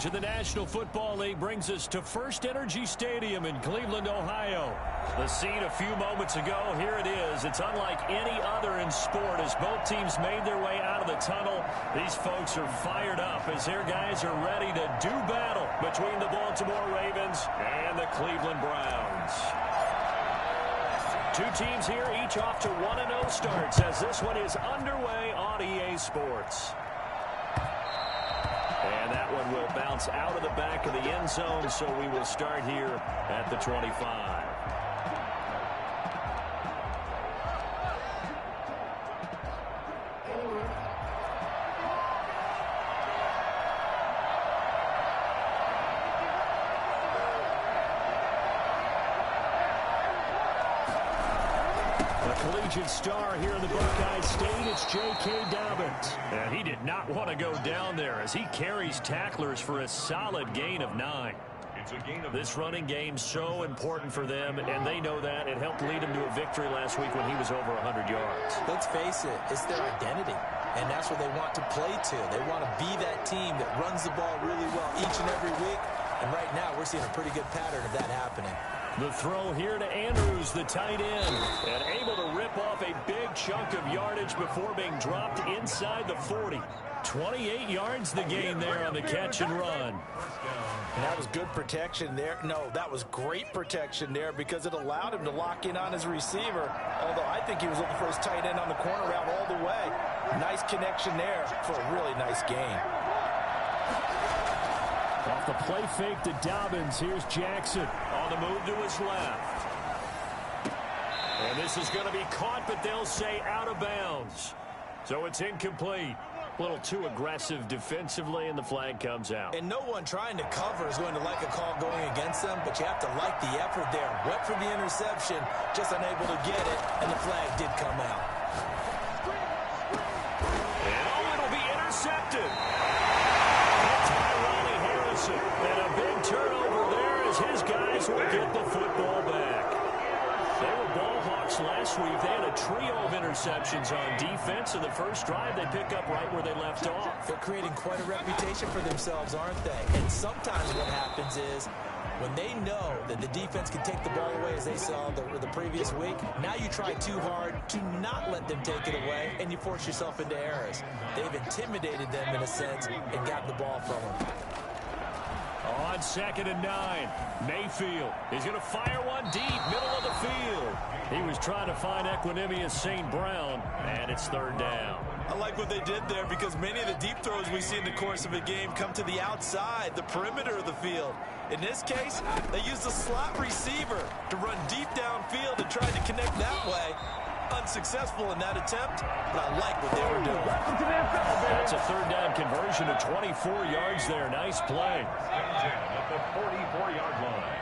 coverage of the National Football League brings us to First Energy Stadium in Cleveland, Ohio. The scene a few moments ago, here it is. It's unlike any other in sport as both teams made their way out of the tunnel. These folks are fired up as their guys are ready to do battle between the Baltimore Ravens and the Cleveland Browns. Two teams here, each off to 1-0 starts as this one is underway on EA Sports. And that one will bounce out of the back of the end zone, so we will start here at the 25. Collegiate star here in the Buckeye State, it's J.K. Dobbins. And he did not want to go down there as he carries tacklers for a solid gain of 9. This running game so important for them, and they know that. It helped lead him to a victory last week when he was over 100 yards. Let's face it, it's their identity, and that's what they want to play to. They want to be that team that runs the ball really well each and every week, and right now we're seeing a pretty good pattern of that happening. The throw here to Andrews, the tight end, and able to rip off a big chunk of yardage before being dropped inside the 40. 28 yards the gain there on the catch and run. And that was good protection there. No, that was great protection there because it allowed him to lock in on his receiver, although I think he was looking for his tight end on the corner route all the way. Nice connection there for a really nice gain. Off the play fake to Dobbins, here's Jackson on the move to his left. And this is going to be caught, but they'll say out of bounds. So it's incomplete. A little too aggressive defensively, and the flag comes out. And no one trying to cover is going to like a call going against them, but you have to like the effort there. Went for the interception, just unable to get it, and the flag did come out. And it'll be intercepted. And a big turnover there as his guys will get the football back. They were ball hawks last week. They had a trio of interceptions on defense. In the first drive, they pick up right where they left off. They're creating quite a reputation for themselves, aren't they? And sometimes what happens is when they know that the defense can take the ball away, as they saw the previous week, now you try too hard to not let them take it away, and you force yourself into errors. They've intimidated them in a sense and gotten the ball from them. On 2nd and 9, Mayfield is going to fire one deep, middle of the field. He was trying to find Equanimeous St. Brown, and it's 3rd down. I like what they did there because many of the deep throws we see in the course of a game come to the outside, the perimeter of the field. In this case, they used a slot receiver to run deep downfield and tried to connect that way. Unsuccessful in that attempt, but I like what they were doing. That's a 3rd down conversion of 24 yards there. Nice play. At the 44-yard line.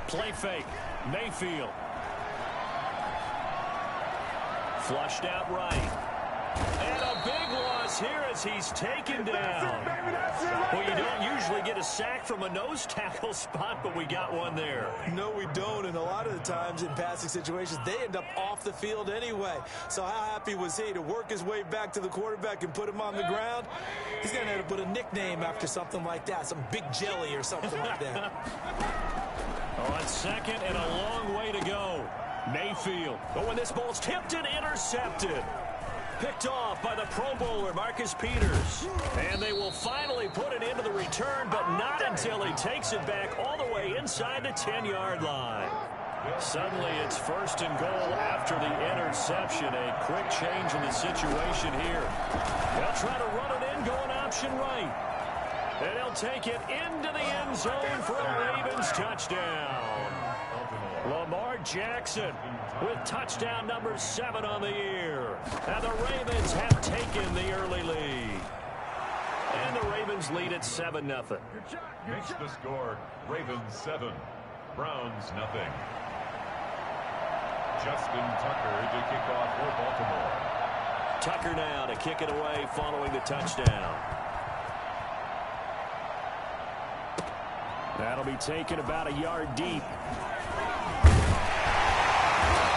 Play fake. Mayfield. Flushed out right. And a big loss here as he's taken down. Well, you don't usually get a sack from a nose tackle spot, but we got one there. No, we don't, and a lot of the times in passing situations, they end up off the field anyway. So how happy was he to work his way back to the quarterback and put him on the ground? He's going to have to put a nickname after something like that, some Big Jelly or something like that. On 2nd and a long way to go. Mayfield. Oh, and this ball's tipped and intercepted. Picked off by the Pro Bowler, Marcus Peters. And they will finally put it into the return, but not until he takes it back all the way inside the 10-yard line. Suddenly it's 1st and goal after the interception. A quick change in the situation here. They'll try to run it in, going option right. And he'll take it into the end zone for a Ravens touchdown. Lamar Jackson with touchdown number 7 on the year. And the Ravens have taken the early lead. And the Ravens lead at 7-0. Makes the score Ravens 7, Browns 0. Justin Tucker to kick off for Baltimore. Tucker now to kick it away following the touchdown. That'll be taken about a yard deep.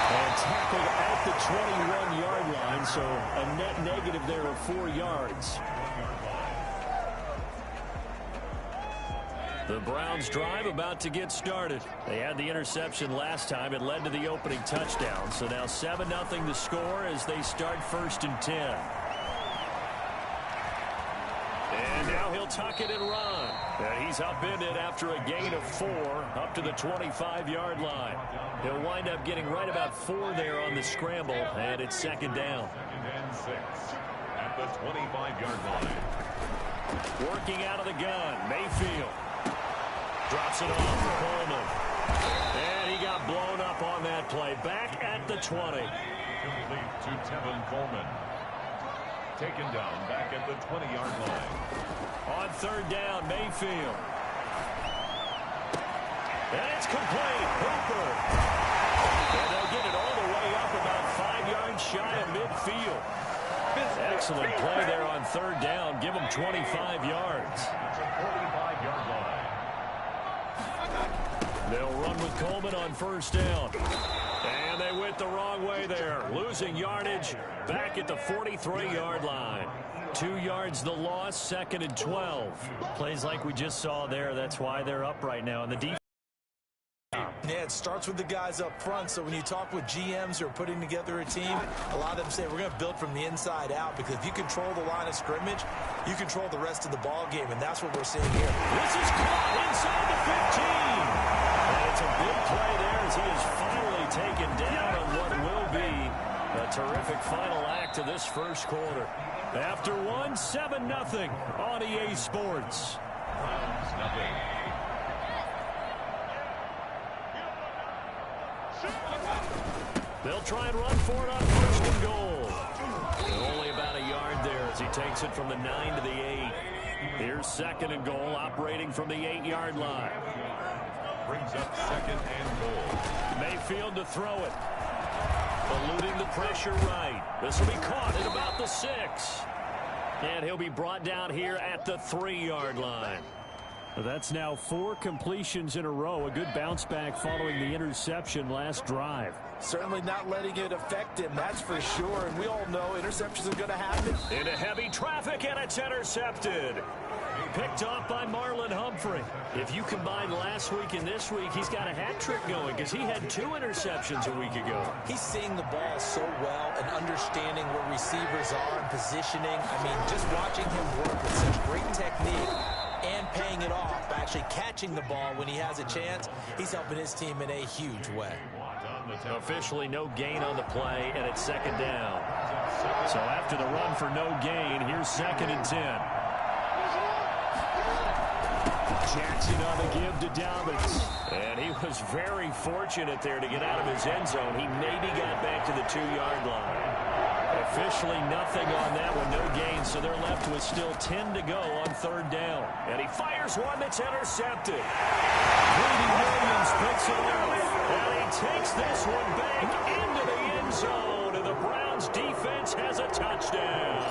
And tackled at the 21-yard line, so a net negative there of 4 yards. The Browns drive about to get started. They had the interception last time. It led to the opening touchdown. So now 7-0 the score as they start 1st and 10. And now he'll tuck it and run. And he's upended after a gain of 4 up to the 25-yard line. He'll wind up getting right about 4 there on the scramble, and it's 2nd down. 2nd and 6 at the 25-yard line. Working out of the gun, Mayfield. Drops it off to Coleman. And he got blown up on that play. Back at the 20. Complete to Tevin Coleman. Taken down back at the 20-yard line. On 3rd down, Mayfield. And it's complete. Hooper. And they'll get it all the way up about 5 yards shy of midfield. Excellent play there on 3rd down. Give them 25 yards. It's a 45-yard line. They'll run with Coleman on 1st down. And they went the wrong way there. Losing yardage back at the 43-yard line. 2 yards the loss, 2nd and 12. Plays like we just saw there. That's why they're up right now. And the defense. Yeah, it starts with the guys up front. So when you talk with GMs who are putting together a team, a lot of them say we're going to build from the inside out, because if you control the line of scrimmage, you control the rest of the ball game, and that's what we're seeing here. This is caught inside the 15. And it's a big play there as he is finally taken down on what will be a terrific final act of this 1st quarter. After 7-0 on EA Sports. Browns nothing. They'll try and run for it on 1st and goal. Only about a yard there as he takes it from the 9 to the 8. Here's 2nd and goal, operating from the 8-yard line. Brings up 2nd and goal. Mayfield to throw it. Eluding the pressure right. This will be caught at about the 6. And he'll be brought down here at the 3-yard line. That's now 4 completions in a row. A good bounce back following the interception last drive. Certainly not letting it affect him, that's for sure. And we all know interceptions are going to happen. Into heavy traffic, and it's intercepted. Picked off by Marlon Humphrey. If you combine last week and this week, he's got a hat trick going because he had 2 interceptions a week ago. He's seeing the ball so well and understanding where receivers are and positioning. I mean, just watching him work with such great technique and paying it off, actually catching the ball when he has a chance, he's helping his team in a huge way. Officially no gain on the play, and it's 2nd down. So after the run for no gain, here's 2nd and 10. Jackson on the give to Dobbins. And he was very fortunate there to get out of his end zone. He maybe got back to the 2-yard line. Officially nothing on that one, no gain, so they're left with still 10 to go on 3rd down. And he fires one that's intercepted. Greedy Williams picks it off. And he takes this one back into the end zone. And the Browns defense has a touchdown.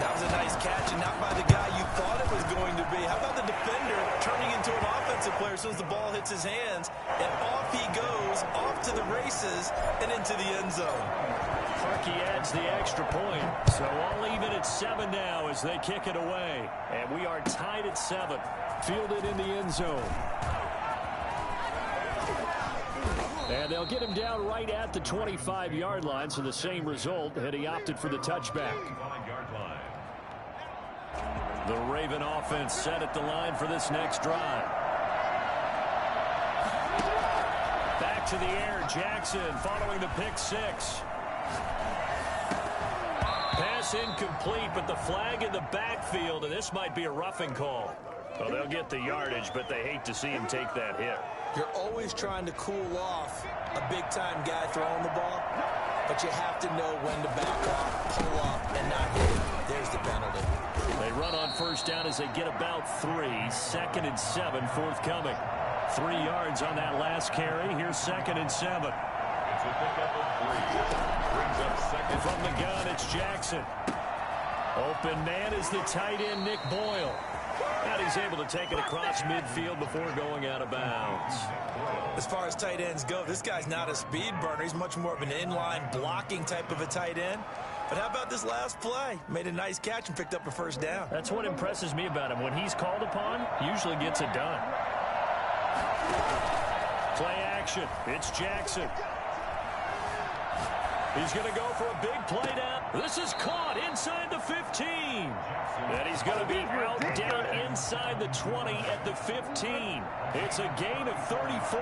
That was a nice catch, and not by the guy you thought it was going to be. How about the defender turning into an offensive player as soon as the ball hits his hands, and off he goes, off to the races, and into the end zone. Harkey adds the extra point, so all even at 7 now as they kick it away. And we are tied at 7. Fielded in the end zone. And they'll get him down right at the 25-yard line, so the same result, and he opted for the touchback. The Raven offense set at the line for this next drive. Back to the air, Jackson following the pick 6. Pass incomplete, but the flag in the backfield, and this might be a roughing call. Well, they'll get the yardage, but they hate to see him take that hit. You're always trying to cool off a big-time guy throwing the ball, but you have to know when to back off, pull up, and not hit it. There's the penalty. They run on 1st down as they get about 3. 2nd and 7 forthcoming. 3 yards on that last carry. Here's 2nd and 7. It's a pickup of 3. Brings up 2nd. From the gun, it's Jackson. Open man is the tight end, Nick Boyle. And he's able to take it across midfield before going out of bounds. As far as tight ends go, this guy's not a speed burner. He's much more of an inline blocking type of a tight end. But how about this last play? Made a nice catch and picked up a first down. That's what impresses me about him. When he's called upon, usually gets it done. Play action. It's Jackson. He's going to go for a big play down. This is caught inside the 15. And he's going to be out down inside the 20 at the 15. It's a gain of 34.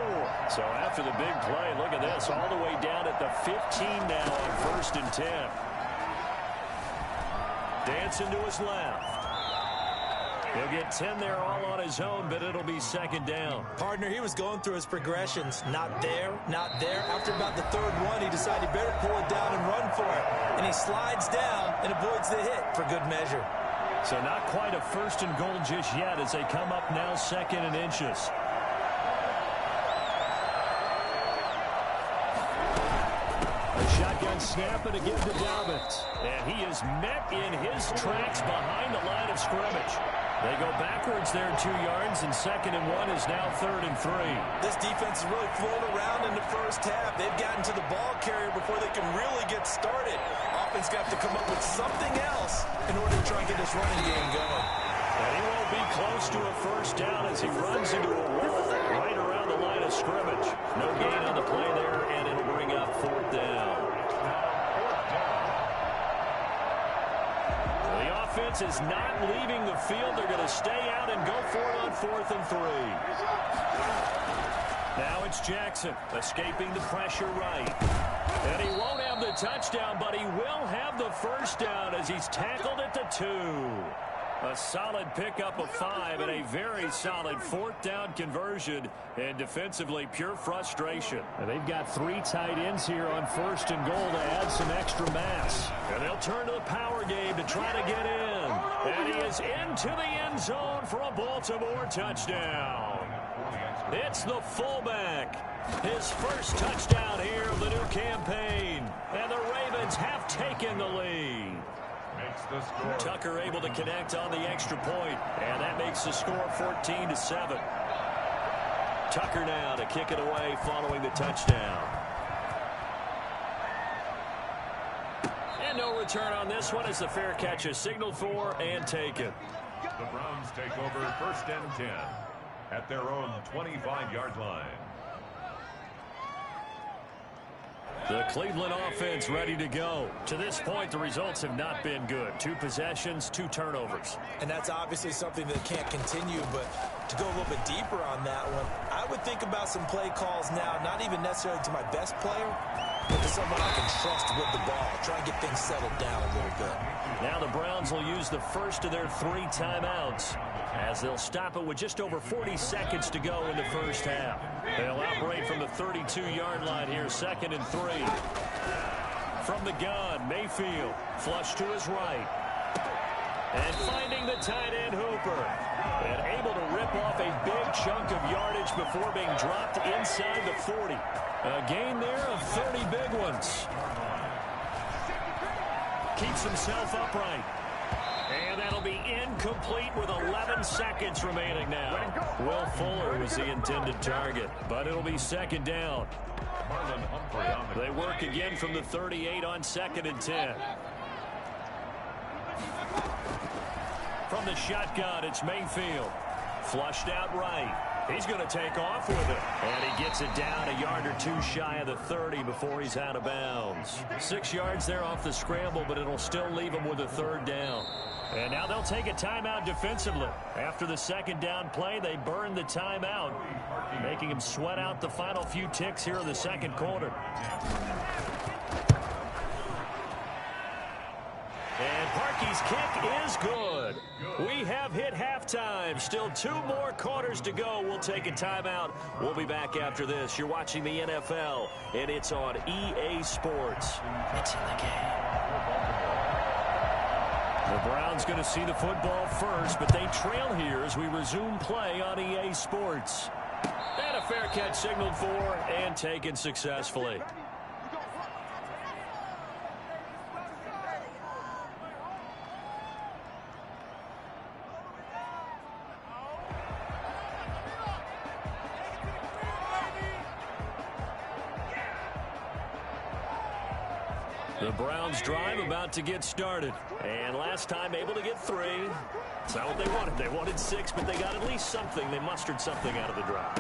So after the big play, look at this, all the way down at the 15 now on 1st and 10. Dancing to his left. He'll get 10 there all on his own, but it'll be 2nd down. Partner, he was going through his progressions. Not there, not there. After about the 3rd one, he decided he better pull it down and run for it. And he slides down and avoids the hit for good measure. So not quite a 1st and goal just yet as they come up now 2nd and inches. Shotgun snap and again to Dobbins. And he is met in his tracks behind the line of scrimmage. They go backwards there 2 yards, and 2nd and 1 is now 3rd and 3. This defense is really flown around in the first half. They've gotten to the ball carrier before they can really get started. Offense got to come up with something else in order to try and get this running game going. And he won't be close to a first down as he runs into a wall right around the line of scrimmage. No gain on the play there, and it'll bring up 4th down. Offense is not leaving the field. They're going to stay out and go for it on 4th and 3. Now it's Jackson escaping the pressure right. And he won't have the touchdown, but he will have the first down as he's tackled at the 2. A solid pickup of 5 and a very solid 4th down conversion, and defensively pure frustration. And they've got 3 tight ends here on 1st and goal to add some extra mass. And they'll turn to the power game to try to get in. And he is into the end zone for a Baltimore touchdown. It's the fullback. His first touchdown here of the new campaign. And the Ravens have taken the lead. Tucker able to connect on the extra point, and that makes the score 14-7. Tucker now to kick it away following the touchdown. And no return on this one as the fair catch is signaled for and taken. The Browns take over 1st and 10 at their own 25-yard line. The Cleveland offense ready to go. To this point, the results have not been good. 2 possessions, 2 turnovers. And that's obviously something that can't continue, but to go a little bit deeper on that one, I would think about some play calls now, not even necessarily to my best player, but to someone I can trust with the ball. Try and get things settled down a little bit. Now the Browns will use the first of their 3 timeouts as they'll stop it with just over 40 seconds to go in the first half. They'll operate from the 32-yard line here, 2nd and 3. From the gun, Mayfield, flush to his right. And finding the tight end, Hooper. And able to rip off a big chunk of yardage before being dropped inside the 40. A gain there of 30 big ones. Keeps himself upright. And that'll be incomplete with 11 seconds remaining now. Will Fuller was the intended target, but it'll be 2nd down. They work again from the 38 on 2nd and 10. From the shotgun, it's Mayfield. Flushed out right. He's going to take off with it. And he gets it down a yard or 2 shy of the 30 before he's out of bounds. 6 yards there off the scramble, but it'll still leave him with a 3rd down. And now they'll take a timeout defensively. After the 2nd down play, they burn the timeout, making him sweat out the final few ticks here in the 2nd quarter. And Parkey's kick is good. We have hit halftime. Still 2 more quarters to go. We'll take a timeout. We'll be back after this. You're watching the NFL, and it's on EA Sports. It's in the game. The Browns going to see the football first, but they trail here as we resume play on EA Sports. And a fair catch signaled for and taken successfully. The Browns drive about to get started. And last time able to get 3. It's not what they wanted. They wanted 6, but they got at least something. They mustered something out of the drive.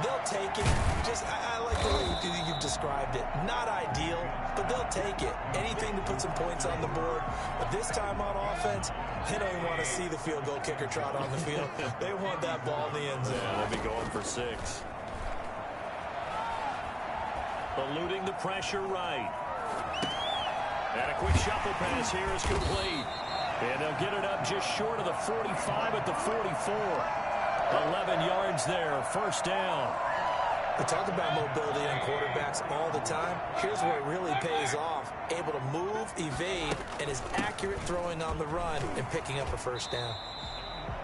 They'll take it. I like the way you've described it. Not ideal, but they'll take it. Anything to put some points on the board. But this time on offense, they don't even want to see the field goal kicker trot on the field. They want that ball in the end zone. Yeah, they'll be going for 6. Eluding the pressure right. And a quick shuffle pass here is complete. And they'll get it up just short of the 45 at the 44. 11 yards there, first down. We talk about mobility on quarterbacks all the time. Here's where it really pays off. Able to move, evade, and is accurate throwing on the run and picking up a first down.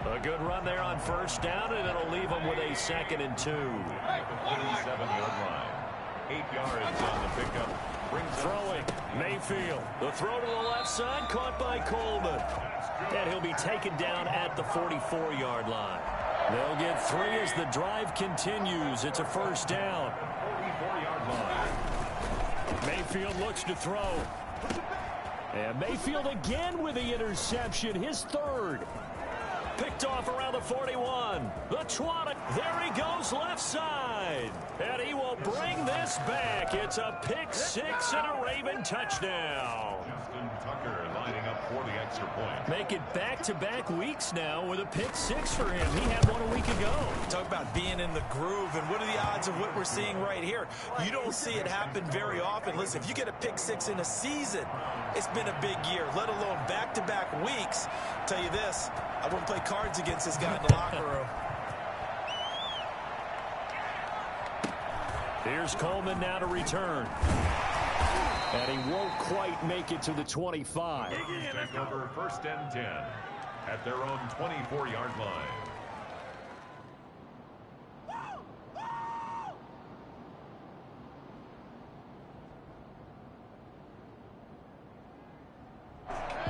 A good run there on first down, and it'll leave them with a 2nd and 2. At the 47-yard line. 8 yards on the pickup. Throwing, Mayfield. The throw to the left side, caught by Coleman. And he'll be taken down at the 44-yard line. They'll get 3 as the drive continues. It's a first down. 44-yard line. Mayfield looks to throw. And Mayfield again with the interception, his 3rd. Picked off around the 41. The 20. There he goes left side. And he will bring this back. It's a pick 6 and a Raven touchdown. Justin Tucker lining up for the extra point. Make it back-to-back weeks now with a pick 6 for him. He had one a week ago. Talk about being in the groove, and what are the odds of what we're seeing right here? You don't see it happen very often. Listen, if you get a pick 6 in a season, it's been a big year, let alone back-to-back weeks. Tell you this, I wouldn't play cards against this guy in the locker room. Here's Coleman now to return. And he won't quite make it to the 25. Take over 1st and 10 at their own 24-yard line.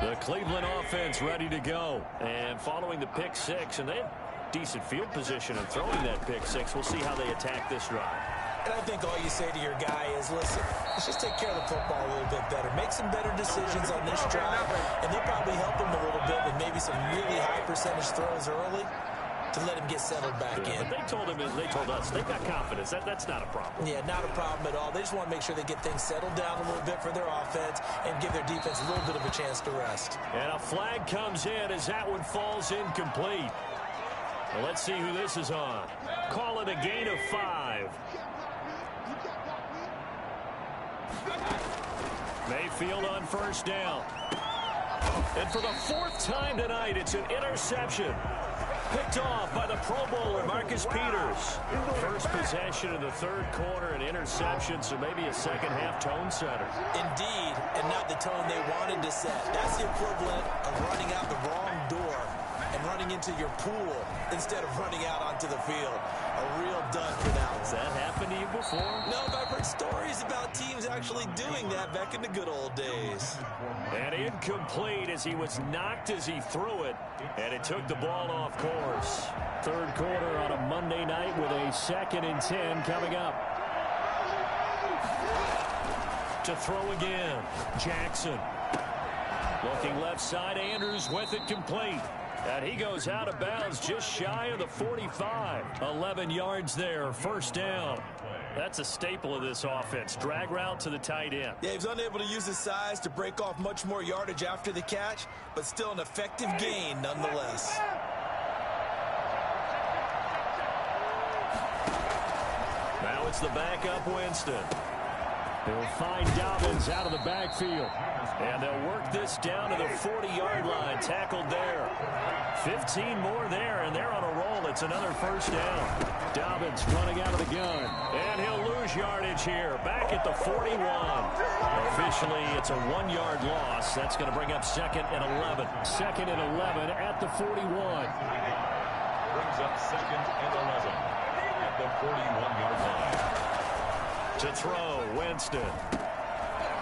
The Cleveland offense ready to go. And following the pick 6, and they have decent field position in throwing that pick 6. We'll see how they attack this drive. And I think all you say to your guy is, listen, let's just take care of the football a little bit better. Make some better decisions on this drive, and they'll probably help him a little bit with maybe some really high percentage throws early to let him get settled back in. But they told us they've got confidence. That's not a problem. Yeah, not a problem at all. They just want to make sure they get things settled down a little bit for their offense and give their defense a little bit of a chance to rest. And a flag comes in as that one falls incomplete. Well, let's see who this is on. Call it a gain of 5. Mayfield on first down. And for the 4th time tonight, it's an interception. Picked off by the Pro Bowler, Marcus Peters. First possession of the 3rd quarter, an interception, so maybe a second-half tone setter. Indeed, and not the tone they wanted to set. That's the equivalent of running out the wrong door and running into your pool instead of running out onto the field. A real dud for that one. Has that happened to you before? No, but I've heard stories about teams actually doing that back in the good old days. And incomplete as he was knocked as he threw it, and it took the ball off course. 3rd quarter on a Monday night with a 2nd and 10 coming up. To throw again, Jackson. Looking left side, Andrews with it complete. And he goes out of bounds just shy of the 45. 11 yards there, first down. That's a staple of this offense. Drag route to the tight end. Yeah, he's unable to use his size to break off much more yardage after the catch, but still an effective gain nonetheless. Now it's the backup Winston. He'll find Dobbins out of the backfield. And they'll work this down to the 40-yard line. Tackled there. 15 more there, and they're on a roll. It's another first down. Dobbins running out of the gun. And he'll lose yardage here. Back at the 41. Officially, it's a 1-yard loss. That's going to bring up 2nd and 11. 2nd and 11 at the 41. Brings up 2nd and 11 at the 41-yard line. To throw, Winston.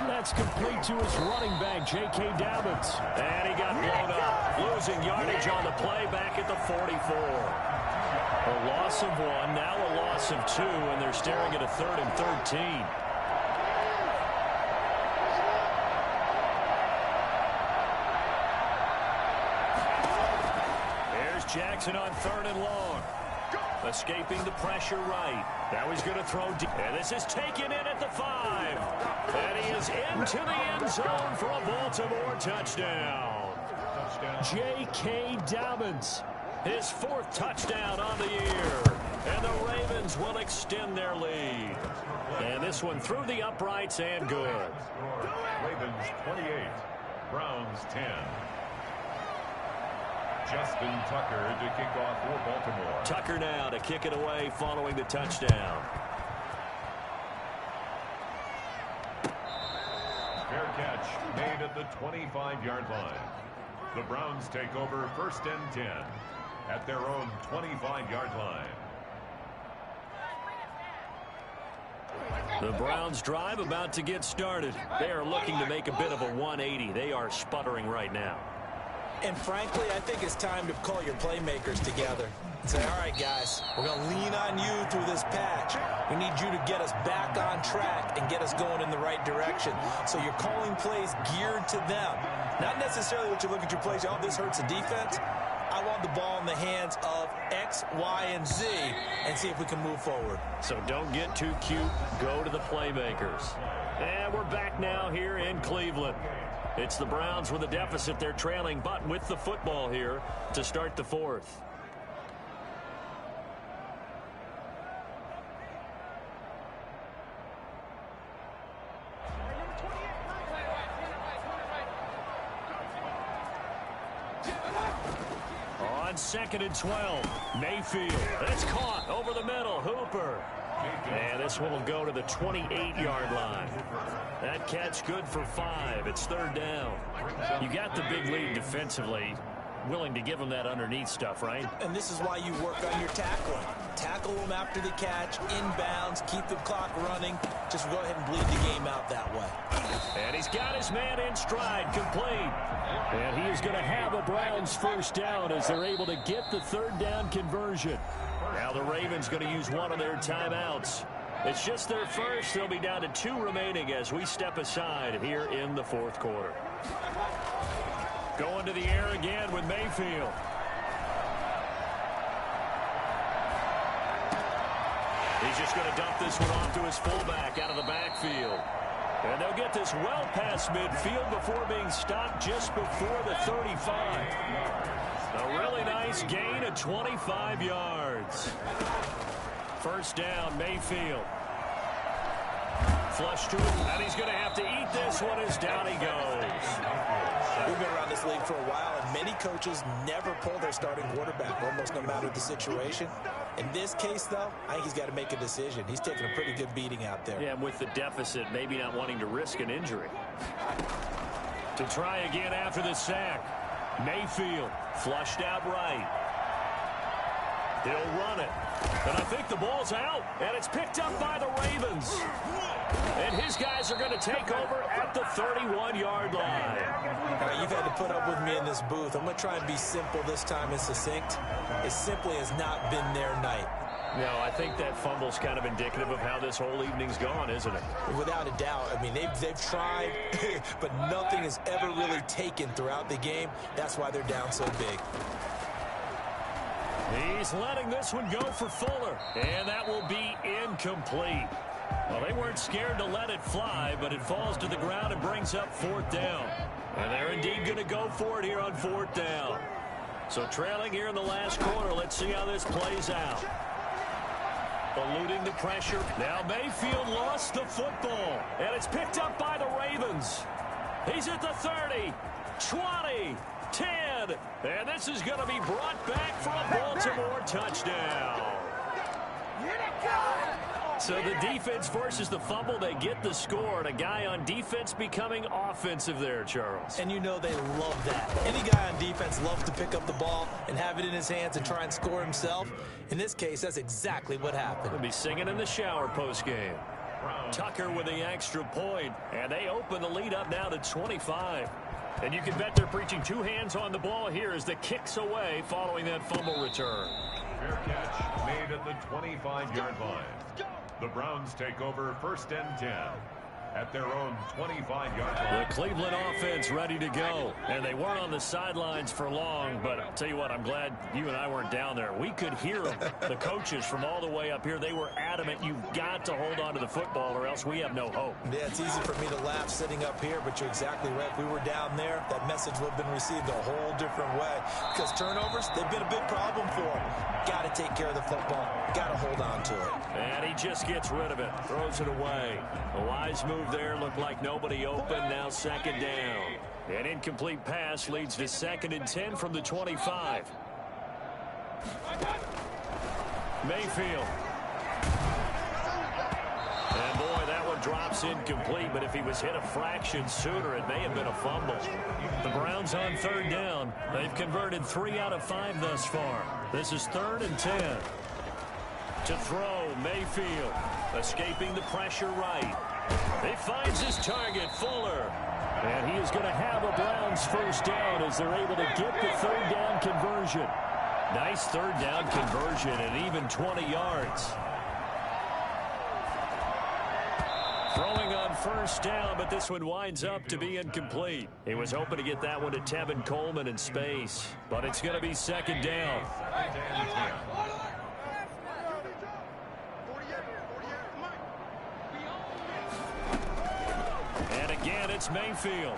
That's complete to his running back, J.K. Dobbins. And he got blown up. Losing yardage on the play back at the 44. A loss of 1, now a loss of 2, and they're staring at a 3rd and 13. Johnson on 3rd and long. Escaping the pressure right. Now he's going to throw deep. And this is taken in at the 5. And he is into the end zone for a Baltimore touchdown. J.K. Dobbins, his 4th touchdown on the year. And the Ravens will extend their lead. And this one through the uprights and good. Ravens 28, Browns 10. Justin Tucker to kick off for Baltimore. Tucker now to kick it away following the touchdown. Fair catch made at the 25-yard line. The Browns take over 1st and 10 at their own 25-yard line. The Browns drive about to get started. They are looking to make a bit of a 180. They are sputtering right now. And frankly, I think it's time to call your playmakers together and say, all right, guys, we're going to lean on you through this patch. We need you to get us back on track and get us going in the right direction. So you're calling plays geared to them. Not necessarily what you look at your plays, oh, this hurts the defense. I want the ball in the hands of X, Y, and Z and see if we can move forward. So don't get too cute. Go to the playmakers. And we're back now here in Cleveland. It's the Browns with a deficit. They're trailing, but with the football here to start the 4th. On 2nd and 12, Mayfield. It's caught over the middle. Hooper. And this one will go to the 28-yard line. That catch good for 5. It's 3rd down. You got the big lead defensively. Willing to give them that underneath stuff, right? And this is why you work on your tackling. Tackle them after the catch, inbounds, keep the clock running. Just go ahead and bleed the game out that way. And he's got his man in stride, complete. And he is going to have a Browns 1st down as they're able to get the 3rd down conversion. Now the Ravens going to use one of their timeouts. It's just their first. They'll be down to 2 remaining as we step aside here in the 4th quarter. Going to the air again with Mayfield. He's just going to dump this one off to his fullback out of the backfield. And they'll get this well past midfield before being stopped just before the 35. A really nice gain of 25 yards. 1st down, Mayfield. Flush to him, and he's going to have to eat this one as down he goes. We've been around this league for a while, and many coaches never pull their starting quarterback, almost no matter the situation. In this case, though, I think he's got to make a decision. He's taking a pretty good beating out there. Yeah, and with the deficit, maybe not wanting to risk an injury. To try again after the sack. Mayfield flushed out right. He'll run it. And I think the ball's out. And it's picked up by the Ravens. And his guys are going to take over at the 31-yard line. You've had to put up with me in this booth. I'm going to try and be simple this time and succinct. It simply has not been their night. No, I think that fumble's kind of indicative of how this whole evening's gone, isn't it? Without a doubt. I mean, they've tried, but nothing has ever really taken throughout the game. That's why they're down so big. He's letting this one go for Fuller, and that will be incomplete. Well, they weren't scared to let it fly, but it falls to the ground and brings up 4th down. And they're indeed going to go for it here on 4th down. So trailing here in the last quarter, let's see how this plays out. Eluding the pressure. Now Mayfield lost the football, and it's picked up by the Ravens. He's at the 30, 20, 10, and this is going to be brought back for a Baltimore touchdown. So the defense forces the fumble. They get the score, and a guy on defense becoming offensive there, Charles. And you know they love that. Any guy on defense loves to pick up the ball and have it in his hands and try and score himself. In this case, that's exactly what happened. He'll be singing in the shower post-game. Tucker with the extra point, and they open the lead up now to 25. And you can bet they're preaching 2 hands on the ball here as the kick's away following that fumble return. Fair catch made at the 25-yard line. The Browns take over 1st and 10 at their own 25-yard line. The Cleveland offense ready to go. And they weren't on the sidelines for long, but I'll tell you what, I'm glad you and I weren't down there. We could hear them, the coaches from all the way up here. They were adamant, you've got to hold on to the football or else we have no hope. Yeah, it's easy for me to laugh sitting up here, but you're exactly right. If we were down there, that message would have been received a whole different way. Because turnovers, they've been a big problem for them. Got to take care of the football. Got to hold on to it. And he just gets rid of it. Throws it away. A wise move there. Looked like nobody open. Now second down. An incomplete pass leads to 2nd and 10 from the 25. Mayfield. And boy, that one drops incomplete, but if he was hit a fraction sooner, it may have been a fumble. The Browns on 3rd down. They've converted 3 out of 5 thus far. This is 3rd and 10. To throw, Mayfield. Escaping the pressure right. He finds his target, Fuller. And he is going to have a Browns first down as they're able to get the 3rd down conversion. Nice 3rd down conversion and even 20 yards. Throwing on first down, but this one winds up to be incomplete. He was hoping to get that one to Tevin Coleman in space, but it's going to be 2nd down. And again, it's Mayfield.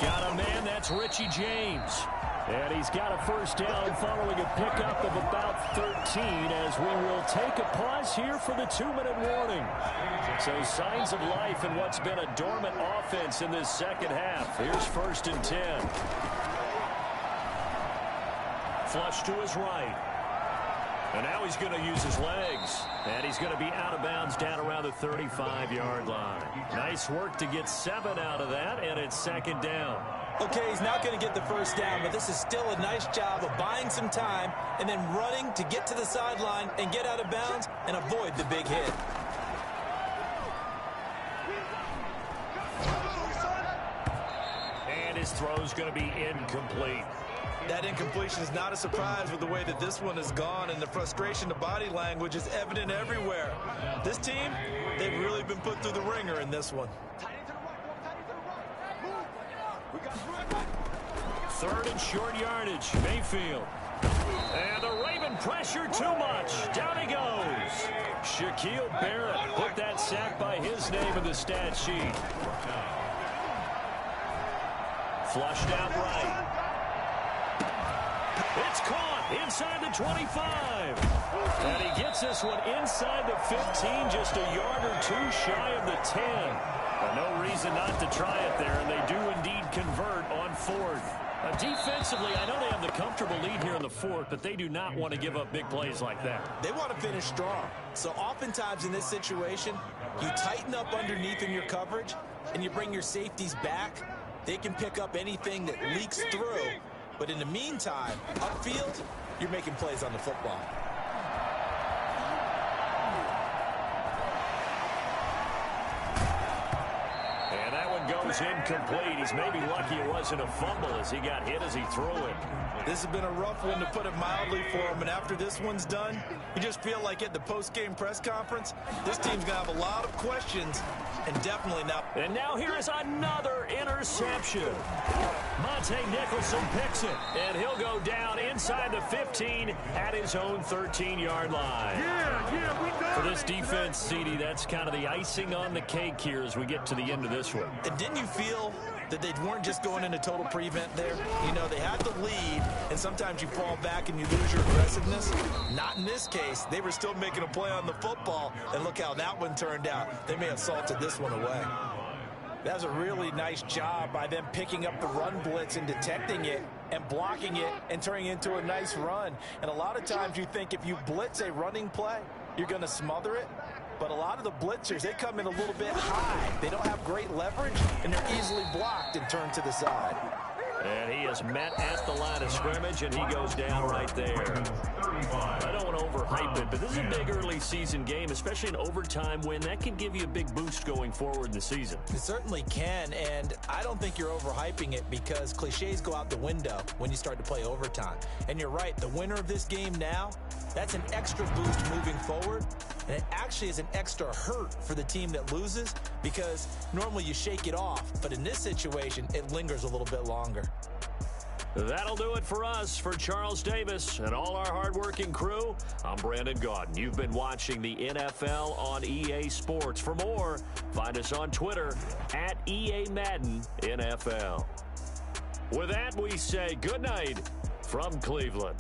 Got a man, that's Richie James. And he's got a first down following a pickup of about 13 as we will take a pause here for the 2-minute warning. So signs of life in what's been a dormant offense in this second half. Here's 1st and 10. Flush to his right. And now he's going to use his legs. And he's going to be out of bounds down around the 35-yard line. Nice work to get 7 out of that, and it's 2nd down. Okay, he's not going to get the first down, but this is still a nice job of buying some time and then running to get to the sideline and get out of bounds and avoid the big hit. And his throw's going to be incomplete. That incompletion is not a surprise with the way that this one has gone, and the frustration to body language is evident everywhere. This team, they've really been put through the ringer in this one. 3rd and short yardage, Mayfield. And the Raven pressure too much. Down he goes. Shaquille Barrett put that sack by his name in the stat sheet. Flushed out right. It's caught inside the 25. And he gets this one inside the 15, just a yard or two shy of the 10. But no reason not to try it there, and they do indeed convert on 4th. Defensively, I know they have the comfortable lead here in the 4th, but they do not want to give up big plays like that. They want to finish strong. So oftentimes in this situation, you tighten up underneath in your coverage, and you bring your safeties back. They can pick up anything that leaks through. But in the meantime, upfield, you're making plays on the football. Goes incomplete. He's maybe lucky it wasn't a fumble as he got hit as he threw it. This has been a rough one, to put it mildly, for him. And after this one's done, you just feel like at the post-game press conference, this team's going to have a lot of questions, and definitely not. And now here is another interception. Monte Nicholson picks it, and he'll go down inside the 15 at his own 13-yard line. For this defense, CD, that's kind of the icing on the cake here as we get to the end of this one. And didn't you feel that they weren't just going into total prevent there? You know, they had the lead, and sometimes you fall back and you lose your aggressiveness. Not in this case. They were still making a play on the football, and look how that one turned out. They may have salted this one away. That was a really nice job by them picking up the run blitz and detecting it and blocking it and turning it into a nice run. And a lot of times you think if you blitz a running play, you're going to smother it. But a lot of the blitzers, they come in a little bit high. They don't have great leverage, and they're easily blocked and turned to the side. And he is met at the line of scrimmage, and he goes down right there. I don't want to overhype it, but this is a big early season game, especially an overtime win. That can give you a big boost going forward in the season. It certainly can, and I don't think you're overhyping it because cliches go out the window when you start to play overtime. And you're right, the winner of this game now, that's an extra boost moving forward. And it actually is an extra hurt for the team that loses because normally you shake it off. But in this situation, it lingers a little bit longer. That'll do it for us. For Charles Davis and all our hardworking crew, I'm Brandon Gaudin. You've been watching the NFL on EA Sports. For more, find us on Twitter at EA Madden NFL. With that, we say good night from Cleveland.